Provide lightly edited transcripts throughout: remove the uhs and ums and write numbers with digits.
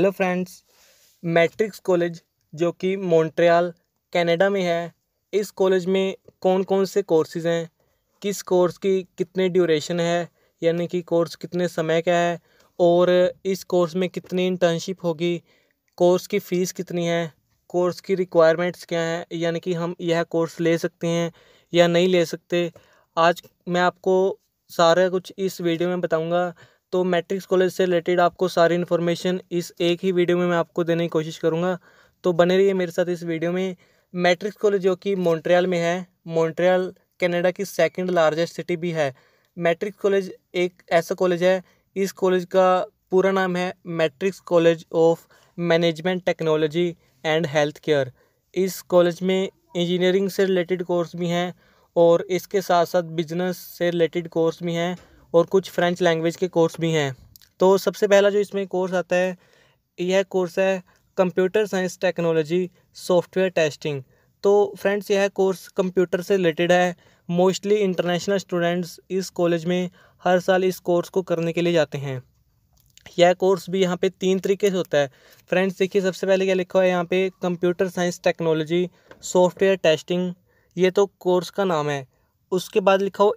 Hello friends. Matrix college जो कि Montreal Canada में है, इस कॉलेज में कौन कौन से कोर्सेज़ हैं, किस कोर्स की कितनी ड्यूरेशन है, यानी कि कोर्स कितने समय का है, और इस कोर्स में कितनी इंटर्नशिप होगी, कोर्स की फ़ीस कितनी है, कोर्स की रिक्वायरमेंट्स क्या हैं, यानी कि हम यह कोर्स ले सकते हैं या नहीं ले सकते। आज मैं आपको सारा कुछ इस वीडियो में बताऊंगा। तो मैट्रिक्स कॉलेज से रिलेटेड आपको सारी इन्फॉर्मेशन इस एक ही वीडियो में मैं आपको देने की कोशिश करूंगा। तो बने रहिए मेरे साथ इस वीडियो में। मैट्रिक्स कॉलेज जो कि मॉन्ट्रियल में है, मॉन्ट्रियल कनाडा की सेकंड लार्जेस्ट सिटी भी है। मैट्रिक्स कॉलेज एक ऐसा कॉलेज है, इस कॉलेज का पूरा नाम है matrix college of management technology and health care. इस कॉलेज में इंजीनियरिंग से रिलेटेड कोर्स भी हैं और इसके साथ साथ बिजनेस से रिलेटेड कोर्स भी हैं और कुछ फ्रेंच लैंग्वेज के कोर्स भी हैं। तो सबसे पहला जो इसमें कोर्स आता है, यह कोर्स है computer science technology software testing. तो फ्रेंड्स, यह कोर्स कंप्यूटर से रिलेटेड है। मोस्टली इंटरनेशनल स्टूडेंट्स इस कॉलेज में हर साल इस कोर्स को करने के लिए जाते हैं। यह कोर्स भी यहाँ पे 3 तरीके से होता है। फ्रेंड्स देखिए, सबसे पहले क्या लिखा हुआ है यहाँ पे, computer science technology software testing. ये तो कोर्स का नाम है। उसके बाद लिखा हो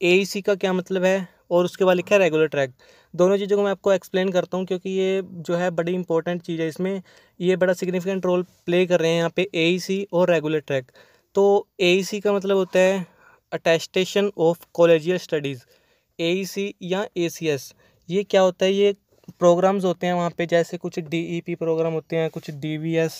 AEC का क्या मतलब है, और उसके बाद लिखा है रेगुलर ट्रैक। दोनों चीज़ों को मैं आपको एक्सप्लेन करता हूँ क्योंकि ये जो है बड़ी इंपॉर्टेंट चीज़ है। इसमें ये बड़ा सिग्निफिकेंट रोल प्ले कर रहे हैं यहाँ पे AEC और रेगुलर ट्रैक। तो AEC का मतलब होता है अटेस्टेशन ऑफ कॉलेजियल स्टडीज़। AEC या ACS, ये क्या होता है, ये प्रोग्राम्स होते हैं वहाँ पे, जैसे कुछ DEP प्रोग्राम होते हैं, कुछ DVS,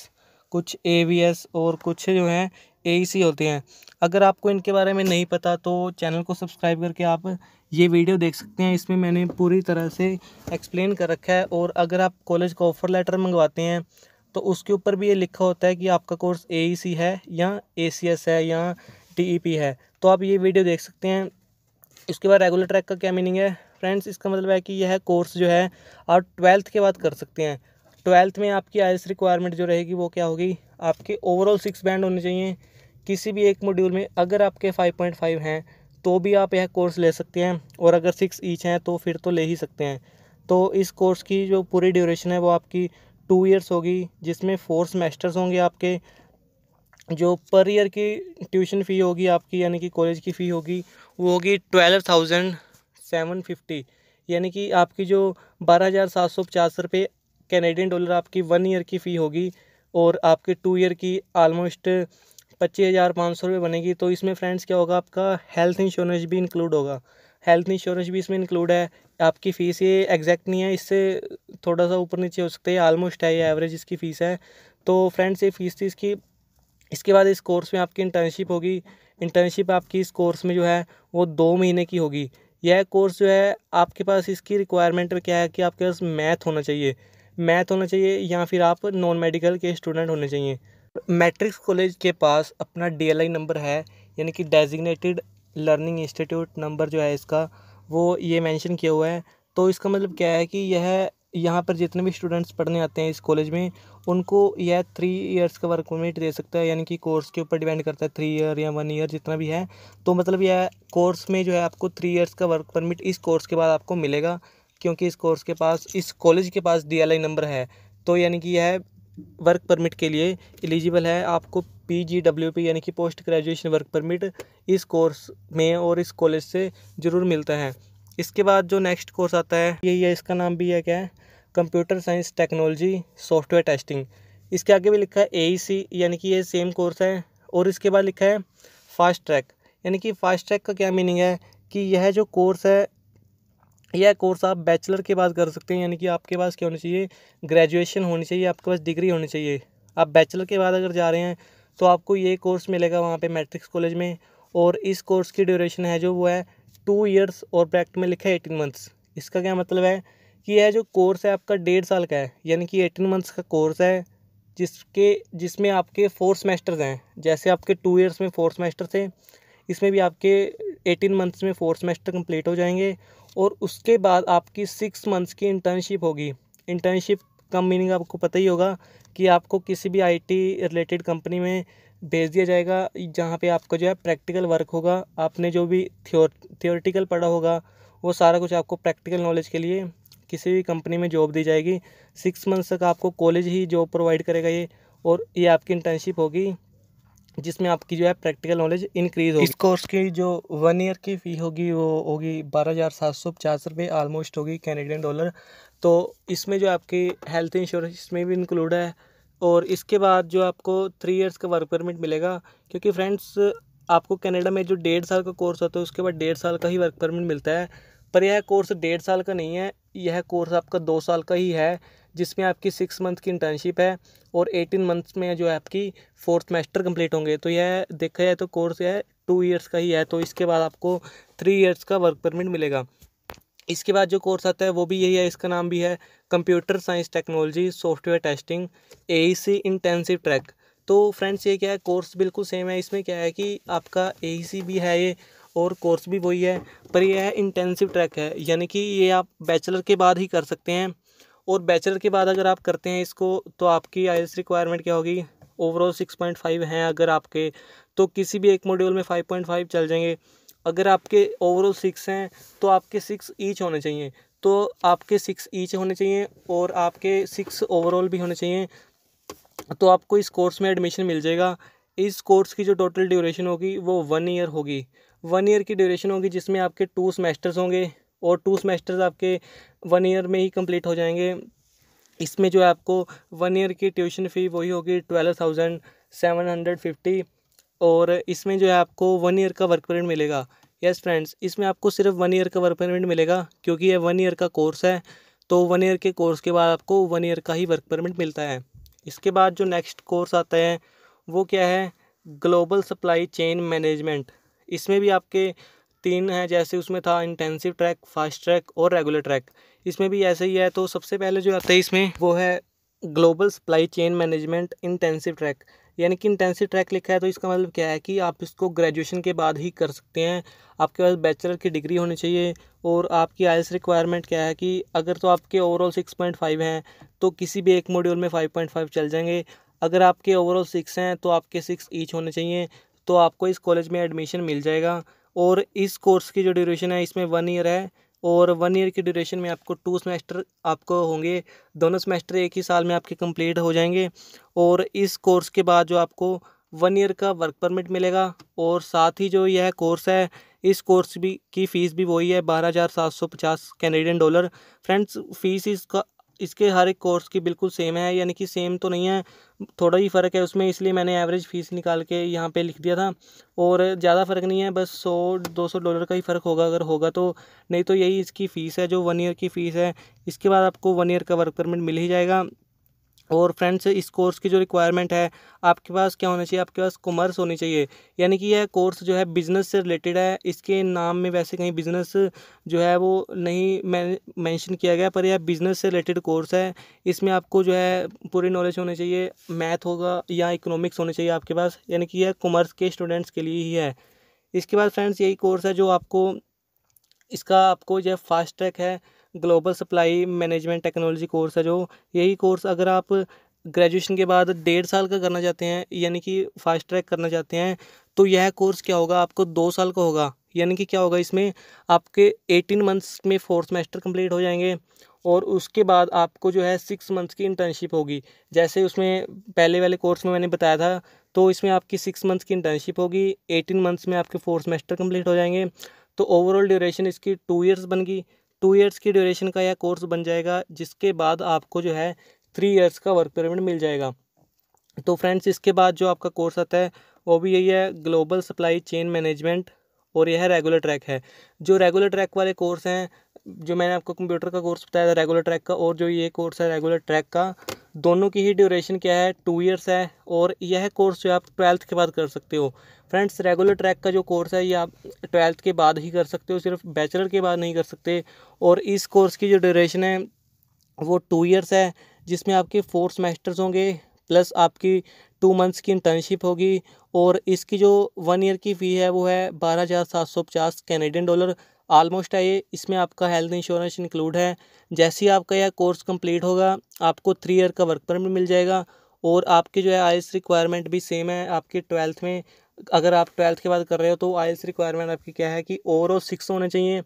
कुछ AVS और कुछ जो हैं AEC होते हैं। अगर आपको इनके बारे में नहीं पता तो चैनल को सब्सक्राइब करके आप ये वीडियो देख सकते हैं। इसमें मैंने पूरी तरह से एक्सप्लेन कर रखा है। और अगर आप कॉलेज का ऑफ़र लेटर मंगवाते हैं तो उसके ऊपर भी ये लिखा होता है कि आपका कोर्स AEC है या ACS है या DEP है। तो आप ये वीडियो देख सकते हैं। इसके बाद रेगुलर ट्रैक का क्या मीनिंग है फ्रेंड्स, इसका मतलब है कि यह कोर्स जो है आप 12th के बाद कर सकते हैं। 12th में आपकी आईएलटीएस रिक्वायरमेंट जो रहेगी वो क्या होगी, आपके ओवरऑल 6 बैंड होने चाहिए किसी भी एक मॉड्यूल में। अगर आपके 5.5 हैं तो भी आप यह कोर्स ले सकते हैं, और अगर 6 ईच हैं तो फिर तो ले ही सकते हैं। तो इस कोर्स की जो पूरी ड्यूरेशन है वो आपकी 2 ईयर्स होगी, जिसमें 4 सेमेस्टर्स होंगे आपके। जो पर ईयर की ट्यूशन फ़ी होगी आपकी, यानी कि कॉलेज की फ़ी होगी, वो होगी 12,750, यानी कि आपकी जो 12,750 रुपये कैनेडियन डॉलर आपकी 1 ईयर की फ़ी होगी। और आपके 2 ईयर की ऑलमोस्ट 25,500 रुपये बनेगी। तो इसमें फ्रेंड्स क्या होगा, आपका हेल्थ इंश्योरेंस भी इंक्लूड होगा। हेल्थ इंश्योरेंस भी इसमें इंक्लूड है। आपकी फ़ीस ये एग्जैक्ट नहीं है, इससे थोड़ा सा ऊपर नीचे हो सकता है, ऑलमोस्ट है, ये एवरेज इसकी फ़ीस है। तो फ्रेंड्स, ये फ़ीस थी इसकी। इसके बाद इस कोर्स में आपकी इंटर्नशिप होगी। इंटर्नशिप आपकी इस कोर्स में जो है वो 2 महीने की होगी। यह कोर्स जो है आपके पास, इसकी रिक्वायरमेंट में क्या है कि आपके पास मैथ होना चाहिए या फिर आप नॉन मेडिकल के स्टूडेंट होने चाहिए। मैट्रिक्स कॉलेज के पास अपना DLI नंबर है, यानी कि डेजिग्नेटेड लर्निंग इंस्टीट्यूट नंबर जो है इसका, वो ये मेंशन किया हुआ है। तो इसका मतलब क्या है कि यह यहाँ पर जितने भी स्टूडेंट्स पढ़ने आते हैं इस कॉलेज में, उनको यह 3 ईयर्स का वर्क परमिट दे सकता है, यानी कि कोर्स के ऊपर डिपेंड करता है, 3 ईयर या 1 ईयर जितना भी है। तो मतलब यह कोर्स में जो है आपको 3 ईयर्स का वर्क परमिट इस कोर्स के बाद आपको मिलेगा, क्योंकि इस कोर्स के पास, इस कॉलेज के पास DLI नंबर है। तो यानी कि यह वर्क परमिट के लिए एलिजिबल है। आपको PGWP यानी कि पोस्ट ग्रेजुएशन वर्क परमिट इस कोर्स में और इस कॉलेज से ज़रूर मिलता है। इसके बाद जो नेक्स्ट कोर्स आता है यही है, इसका नाम भी है क्या है, computer science technology software testing. इसके आगे भी लिखा है AEC, यानी कि ये सेम कोर्स है। और इसके बाद लिखा है फास्ट ट्रैक। यानी कि फास्ट ट्रैक का क्या मीनिंग है कि यह जो कोर्स है, यह कोर्स आप बैचलर के बाद कर सकते हैं, यानी कि आपके पास क्या होनी चाहिए, ग्रेजुएशन होनी चाहिए, आपके पास डिग्री होनी चाहिए। आप बैचलर के बाद अगर जा रहे हैं तो आपको ये कोर्स मिलेगा वहाँ पे मैट्रिक्स कॉलेज में। और इस कोर्स की ड्यूरेशन है जो वो है 2 ईयर्स, और ब्रैकेट में लिखा है 18 मंथ्स। इसका क्या मतलब है कि यह जो कोर्स है आपका 1.5 साल का है, यानी कि 18 मंथ्स का कोर्स है, जिसमें आपके 4 सेमेस्टर्स हैं। जैसे आपके 2 ईयर्स में 4 सेमेस्टर थे, इसमें भी आपके 18 मंथ्स में 4 सेमेस्टर कंप्लीट हो जाएंगे। और उसके बाद आपकी 6 मंथ्स की इंटर्नशिप होगी। इंटर्नशिप का मीनिंग आपको पता ही होगा कि आपको किसी भी IT रिलेटेड कंपनी में भेज दिया जाएगा, जहाँ पे आपका जो है प्रैक्टिकल वर्क होगा। आपने जो भी थियोरेटिकल पढ़ा होगा वो सारा कुछ आपको प्रैक्टिकल नॉलेज के लिए किसी भी कंपनी में जॉब दी जाएगी। 6 मंथ्स तक आपको कॉलेज ही जॉब प्रोवाइड करेगा ये, और ये आपकी इंटर्नशिप होगी जिसमें आपकी जो है प्रैक्टिकल नॉलेज इंक्रीज़ होगी। इस कोर्स की जो 1 ईयर की फ़ी होगी वो होगी 12,750 रुपये ऑलमोस्ट होगी कैनेडियन डॉलर। तो इसमें जो आपकी हेल्थ इंश्योरेंस इसमें भी इंक्लूड है, और इसके बाद जो आपको 3 इयर्स का वर्क परमिट मिलेगा, क्योंकि फ्रेंड्स आपको कनाडा में जो 1.5 साल का कोर्स होता है उसके बाद 1.5 साल का ही वर्क परमिट मिलता है। पर यह कोर्स 1.5 साल का नहीं है, यह कोर्स आपका 2 साल का ही है, जिसमें आपकी 6 मंथ की इंटर्नशिप है और 18 मंथ्स में जो है आपकी 4th सेमेस्टर कंप्लीट होंगे। तो यह देखा जाए तो कोर्स है 2 इयर्स का ही है। तो इसके बाद आपको 3 इयर्स का वर्क परमिट मिलेगा। इसके बाद जो कोर्स आता है वो भी यही है, इसका नाम भी है computer science technology software testing AEC intensive track. तो फ्रेंड्स ये क्या है, कोर्स बिल्कुल सेम है। इसमें क्या है कि आपका AEC भी है ये, और कोर्स भी वही है, पर यह है इंटेंसिव ट्रैक है, यानी कि ये आप बैचलर के बाद ही कर सकते हैं। और बैचलर के बाद अगर आप करते हैं इसको तो आपकी IELTS रिक्वायरमेंट क्या होगी, ओवरऑल 6.5 हैं अगर आपके, तो किसी भी एक मॉड्यूल में 5.5 चल जाएंगे। अगर आपके ओवरऑल 6 हैं तो आपके 6 ईच होने चाहिए, तो आपके 6 ईच होने चाहिए और आपके 6 ओवरऑल भी होने चाहिए, तो आपको इस कोर्स में एडमिशन मिल जाएगा। इस कोर्स की जो टोटल ड्यूरेशन होगी वो 1 ईयर होगी। 1 ईयर की ड्यूरेशन होगी जिसमें आपके 2 सेमेस्टर्स होंगे, और 2 सेमेस्टर्स आपके 1 ईयर में ही कंप्लीट हो जाएंगे। इसमें जो है आपको 1 ईयर की ट्यूशन फ़ी वही होगी 12,750, और इसमें जो है आपको 1 ईयर का वर्क परमिट मिलेगा। यस फ्रेंड्स, इसमें आपको सिर्फ 1 ईयर का वर्क परमिट मिलेगा, क्योंकि ये 1 ईयर का कोर्स है। तो 1 ईयर के कोर्स के बाद आपको 1 ईयर का ही वर्क परमिट मिलता है। इसके बाद जो नेक्स्ट कोर्स आता है वो क्या है, ग्लोबल सप्लाई चेन मैनेजमेंट। इसमें भी आपके 3 हैं, जैसे उसमें था इंटेंसिव ट्रैक, फास्ट ट्रैक और रेगुलर ट्रैक। इसमें भी ऐसे ही है। तो सबसे पहले जो आता है इसमें वो है global supply chain management intensive track. यानी कि इंटेंसिव ट्रैक लिखा है तो इसका मतलब क्या है कि आप इसको ग्रेजुएशन के बाद ही कर सकते हैं। आपके पास बैचलर की डिग्री होनी चाहिए, और आपकी IELTS रिक्वायरमेंट क्या है कि अगर तो आपके ओवरऑल 6.5 हैं तो किसी भी एक मॉड्यूल में 5.5 चल जाएंगे। अगर आपके ओवरऑल 6 हैं तो आपके 6 ईच होने चाहिए, तो आपको इस कॉलेज में एडमिशन मिल जाएगा। और इस कोर्स की जो ड्यूरेशन है इसमें 1 ईयर है, और 1 ईयर की ड्यूरेशन में आपको 2 सेमेस्टर आपको होंगे। दोनों सेमेस्टर एक ही साल में आपके कंप्लीट हो जाएंगे। और इस कोर्स के बाद जो आपको 1 ईयर का वर्क परमिट मिलेगा, और साथ ही जो यह कोर्स है इस कोर्स भी की फ़ीस भी वही है 12,750 कैनेडियन डॉलर। फ्रेंड्स फ़ीस इसके हर एक कोर्स की बिल्कुल सेम है, यानी कि सेम तो नहीं है, थोड़ा ही फ़र्क है उसमें, इसलिए मैंने एवरेज फ़ीस निकाल के यहाँ पे लिख दिया था। और ज़्यादा फ़र्क नहीं है, बस $100-200 का ही फ़र्क होगा अगर होगा तो, नहीं तो यही इसकी फ़ीस है जो 1 ईयर की फ़ीस है। इसके बाद आपको 1 ईयर का वर्क परमिट मिल ही जाएगा। और फ्रेंड्स इस कोर्स की जो रिक्वायरमेंट है, आपके पास क्या होना चाहिए, आपके पास कॉमर्स होनी चाहिए। यानी कि यह कोर्स जो है बिज़नेस से रिलेटेड है। इसके नाम में वैसे कहीं बिज़नेस जो है वो नहीं मेंशन किया गया, पर यह बिज़नेस से रिलेटेड कोर्स है। इसमें आपको जो है पूरी नॉलेज होनी चाहिए, मैथ होगा या इकोनॉमिक्स होने चाहिए आपके पास, यानी कि यह कॉमर्स के स्टूडेंट्स के लिए ही है। इसके बाद फ्रेंड्स यही कोर्स है जो आपको, इसका आपको जो फास्ट ट्रैक है, global supply management technology course है जो, यही कोर्स अगर आप ग्रेजुएशन के बाद 1.5 साल का करना चाहते हैं, यानी कि फास्ट ट्रैक करना चाहते हैं, तो यह कोर्स क्या होगा, आपको 2 साल का होगा। यानी कि क्या होगा इसमें, आपके 18 मंथ्स में 4th सेमेस्टर कंप्लीट हो जाएंगे, और उसके बाद आपको जो है 6 मंथ्स की इंटर्नशिप होगी। जैसे उसमें पहले वाले कोर्स में मैंने बताया था, तो इसमें आपकी 6 मंथ्स की इंटर्नशिप होगी, 18 मंथ्स में आपके 4th सेमेस्टर कंप्लीट हो जाएंगे। तो ओवरऑल ड्यूरेशन इसकी 2 इयर्स बन गई। 2 इयर्स की ड्यूरेशन का यह कोर्स बन जाएगा, जिसके बाद आपको जो है 3 इयर्स का वर्क परमिट मिल जाएगा। तो फ्रेंड्स इसके बाद जो आपका कोर्स आता है वो भी यही है, ग्लोबल सप्लाई चेन मैनेजमेंट, और यह रेगुलर ट्रैक है। जो रेगुलर ट्रैक वाले कोर्स हैं, जो मैंने आपको कंप्यूटर का कोर्स बताया था रेगुलर ट्रैक का, और जो ये कोर्स है रेगुलर ट्रैक का, दोनों की ही ड्यूरेशन क्या है, 2 इयर्स है। और यह कोर्स जो आप 12th के बाद कर सकते हो। फ्रेंड्स रेगुलर ट्रैक का जो कोर्स है ये आप 12th के बाद ही कर सकते हो, सिर्फ बैचलर के बाद नहीं कर सकते। और इस कोर्स की जो ड्यूरेशन है वो 2 इयर्स है, जिसमें आपके 4 सेमेस्टर्स होंगे, प्लस आपकी 2 मंथ्स की इंटर्नशिप होगी। और इसकी जो 1 ईयर की फ़ी है वो है 12,750 कैनेडियन डॉलर ऑलमोस्ट है ये। इसमें आपका हेल्थ इंश्योरेंस इंक्लूड है। जैसे ही आपका यह कोर्स कंप्लीट होगा आपको 3 ईयर का वर्क परमिट मिल जाएगा, और आपकी जो है IELTS रिक्वायरमेंट भी सेम है। आपके 12th में अगर आप 12th के बाद कर रहे हो तो आइल्स रिक्वायरमेंट आपकी क्या है कि ओवरऑल 6 होने चाहिए।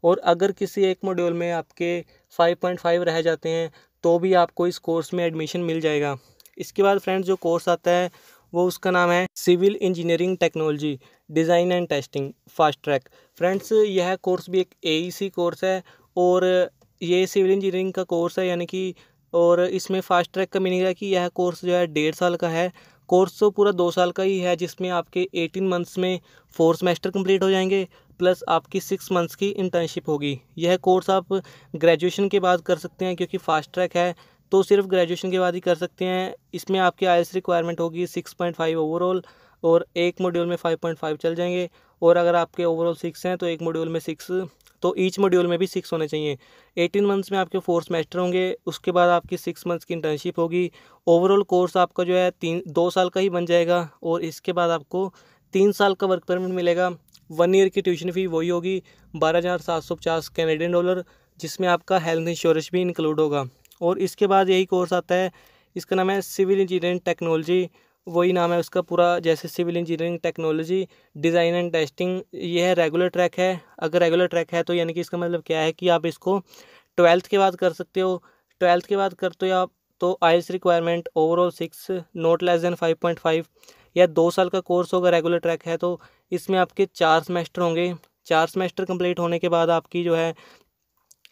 और अगर किसी एक मॉड्यूल में आपके 5.5 रह जाते हैं तो भी आपको इस कोर्स में एडमिशन मिल जाएगा। इसके बाद फ्रेंड्स जो कोर्स आता है वो उसका नाम है civil engineering technology design and testing fast track. Friends यह कोर्स भी एक AEC कोर्स है और ये सिविल इंजीनियरिंग का कोर्स है यानी कि, और इसमें फास्ट ट्रैक का मीनिंग है कि यह कोर्स जो है 1.5 साल का है। कोर्स तो पूरा 2 साल का ही है जिसमें आपके 18 मंथ्स में 4 सेमेस्टर कंप्लीट हो जाएंगे प्लस आपकी 6 मंथ्स की इंटर्नशिप होगी। यह कोर्स आप ग्रेजुएशन के बाद कर सकते हैं क्योंकि फास्ट ट्रैक है तो सिर्फ ग्रेजुएशन के बाद ही कर सकते हैं। इसमें आपकी आइल्स रिक्वायरमेंट होगी 6.5 ओवरऑल और एक मॉड्यूल में 5.5 चल जाएंगे। और अगर आपके ओवरऑल 6 हैं तो एक मॉड्यूल में 6, तो ईच मॉड्यूल में भी 6 होने चाहिए। 18 मंथ्स में आपके 4 सेमेस्टर होंगे, उसके बाद आपकी 6 मंथ्स की इंटर्नशिप होगी। ओवरऑल कोर्स आपका जो है 2 साल का ही बन जाएगा और इसके बाद आपको 3 साल का वर्क परमिट मिलेगा। 1 ईयर की ट्यूशन फ़ी वही होगी 12,750 कैनेडियन डॉलर, जिसमें आपका हेल्थ इंश्योरेंस भी इंक्लूड होगा। और इसके बाद यही कोर्स आता है, इसका नाम है सिविल इंजीनियरिंग टेक्नोलॉजी, वही नाम है उसका पूरा जैसे civil engineering technology design and testing. यह रेगुलर ट्रैक है। अगर रेगुलर ट्रैक है तो यानी कि इसका मतलब क्या है कि आप इसको 12th के बाद कर सकते हो। 12th के बाद करते हो आप तो IELTS requirement overall 6 not less than 5.5 या 2 साल का कोर्स होगा। रेगुलर ट्रैक है तो इसमें आपके 4 सेमेस्टर होंगे। 4 सेमेस्टर कंप्लीट होने के बाद आपकी जो है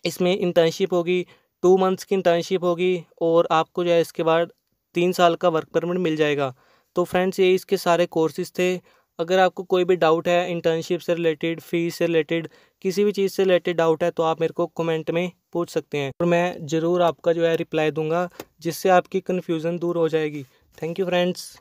इसमें इंटर्नशिप होगी, 2 मंथ्स की इंटर्नशिप होगी और आपको जो है इसके बाद 3 साल का वर्क परमिट मिल जाएगा। तो फ्रेंड्स ये इसके सारे कोर्सेज़ थे। अगर आपको कोई भी डाउट है इंटर्नशिप से रिलेटेड, फ़ीस से रिलेटेड, किसी भी चीज़ से रिलेटेड डाउट है तो आप मेरे को कमेंट में पूछ सकते हैं और मैं ज़रूर आपका जो है रिप्लाई दूंगा जिससे आपकी कन्फ्यूज़न दूर हो जाएगी। Thank you friends.